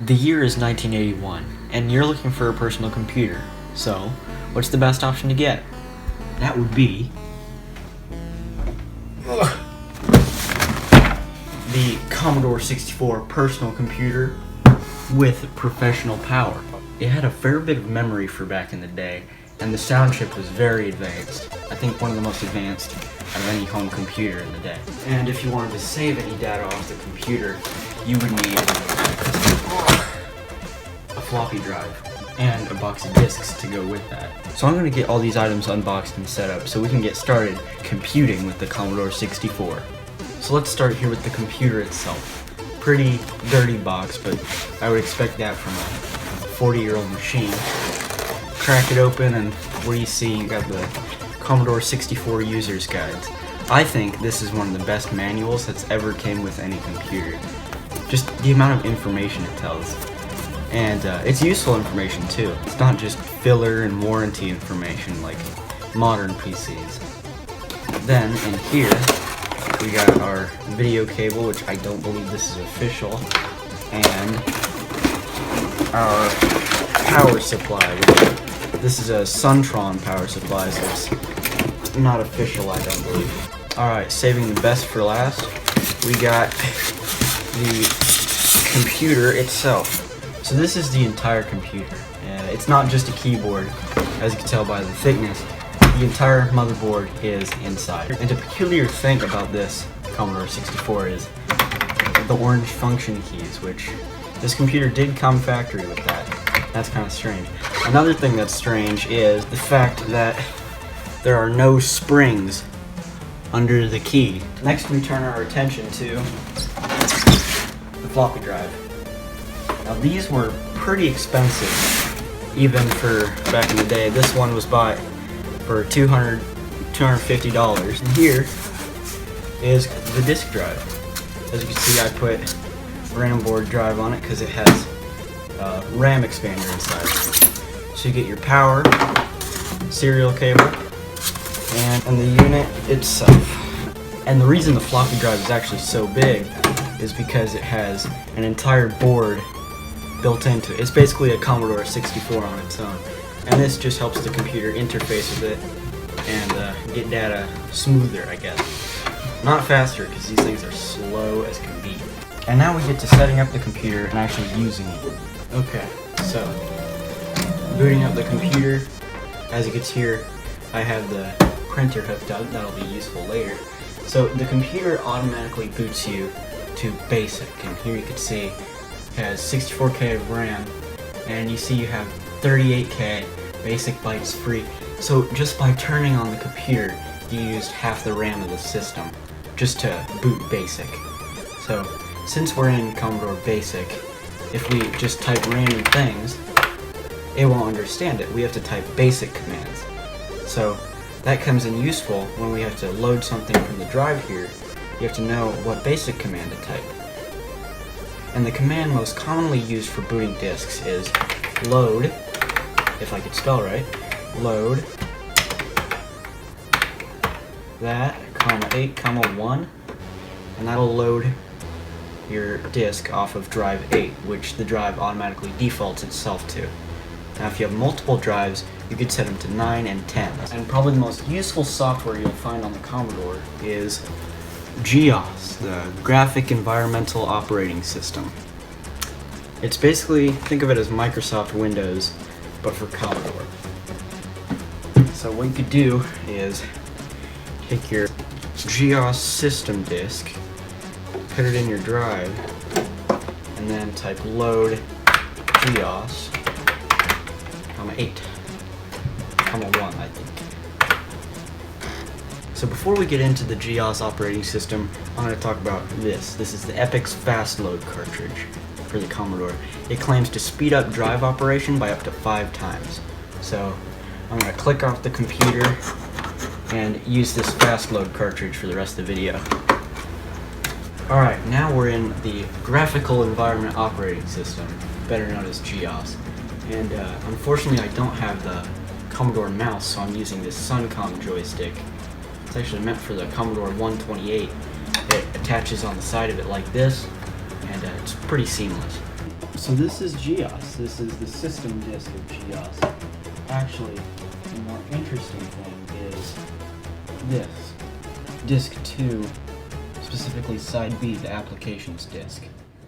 The year is 1981, and you're looking for a personal computer. So, what's the best option to get? That would be the Commodore 64 personal computer with professional power. It had a fair bit of memory for back in the day, and the sound chip was very advanced. I think one of the most advanced of any home computer in the day. And if you wanted to save any data off the computer, you would need a floppy drive and a box of discs to go with that. So I'm going to get all these items unboxed and set up so we can get started computing with the Commodore 64. So let's start here with the computer itself. Pretty dirty box, but I would expect that from a 40-year-old machine. Crack it open, and what do you see? You got the Commodore 64 user's guides. I think this is one of the best manuals that's ever came with any computer. Just the amount of information it tells. And it's useful information too. It's not just filler and warranty information like modern PCs. Then in here we got our video cable, which I don't believe this is official, and our power supply, which this is a Suntron power supply, so it's not official, I don't believe. Alright, saving the best for last, we got the computer itself. So this is the entire computer. It's not just a keyboard, as you can tell by the thickness. The entire motherboard is inside. And the peculiar thing about this Commodore 64 is the orange function keys, which this computer did come factory with that. That's kind of strange. Another thing that's strange is the fact that there are no springs under the key. Next we turn our attention to the floppy drive. Now these were pretty expensive, even for back in the day. This one was bought for $250. And here is the disk drive. As you can see, I put RAM board drive on it because it has a RAM expander inside. So you get your power, serial cable, and the unit itself. And the reason the floppy drive is actually so big is because it has an entire board built into it. It's basically a Commodore 64 on its own. And this just helps the computer interface with it and get data smoother, I guess. Not faster, because these things are slow as can be. And now we get to setting up the computer and actually using it. Okay, so booting up the computer. As you can see here, I have the printer hooked up. That'll be useful later. So the computer automatically boots you to basic, and here you can see it has 64K of RAM, and you see you have 38K basic bytes free. So just by turning on the computer, you used half the RAM of the system just to boot basic. So since we're in Commodore Basic, if we just type random things, it won't understand it. We have to type basic commands. So that comes in useful when we have to load something from the drive here. You have to know what basic command to type. And the command most commonly used for booting disks is load, if I could spell right, load that, comma 8, comma 1, and that'll load your disk off of drive 8, which the drive automatically defaults itself to. Now if you have multiple drives, you could set them to 9 and 10. And probably the most useful software you'll find on the Commodore is GEOS, the Graphic Environmental Operating System. It's basically, think of it as Microsoft Windows, but for Commodore. So what you could do is take your GEOS system disk, put it in your drive, and then type load GEOS, comma 8, comma 1, I think. So before we get into the GEOS operating system, I'm going to talk about this. This is the Epix Fast Load cartridge for the Commodore. It claims to speed up drive operation by up to 5 times. So I'm going to click off the computer and use this Fast Load cartridge for the rest of the video. Alright, now we're in the Graphical Environment Operating System, better known as GEOS. And unfortunately I don't have the Commodore mouse, so I'm using this Suncom joystick. It's actually meant for the Commodore 128. It attaches on the side of it like this, and it's pretty seamless. So this is GEOS. This is the system disk of GEOS. Actually, the more interesting thing is this. Disk 2, specifically side B, the applications disk.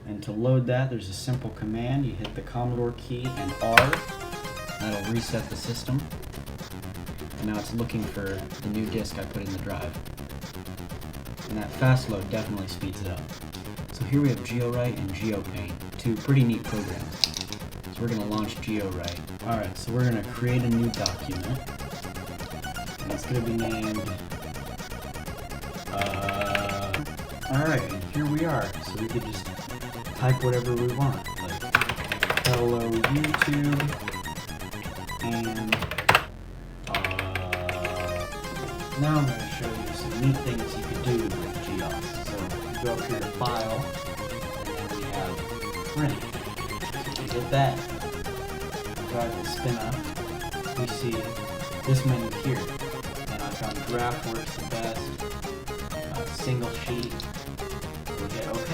And to load that, there's a simple command. You hit the Commodore key and R. That'll reset the system. And now it's looking for the new disk I put in the drive. And that fast load definitely speeds it up. So here we have GeoWrite and GeoPaint, two pretty neat programs. So we're going to launch GeoWrite. Alright, so we're going to create a new document. And it's going to be named... Alright, and here we are. So we could just type whatever we want. Like, hello YouTube, and now I'm going to show you some neat things you can do with GEOS. So you go up here to File, and then we have Print. So you hit that, the drive will spin up. We see this menu here, and I found Graph works the best, single sheet. We hit OK.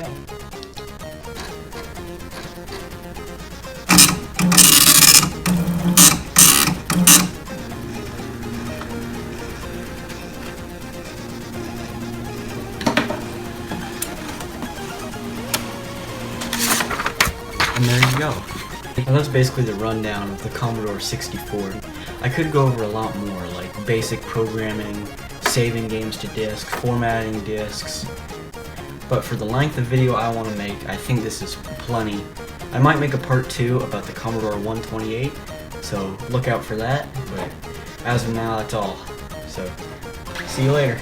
And there you go. Well, that's basically the rundown of the Commodore 64. I could go over a lot more, like basic programming, saving games to disk, formatting disks. But for the length of video I want to make, I think this is plenty. I might make a part 2 about the Commodore 128, so look out for that. But as of now, that's all. So, see you later.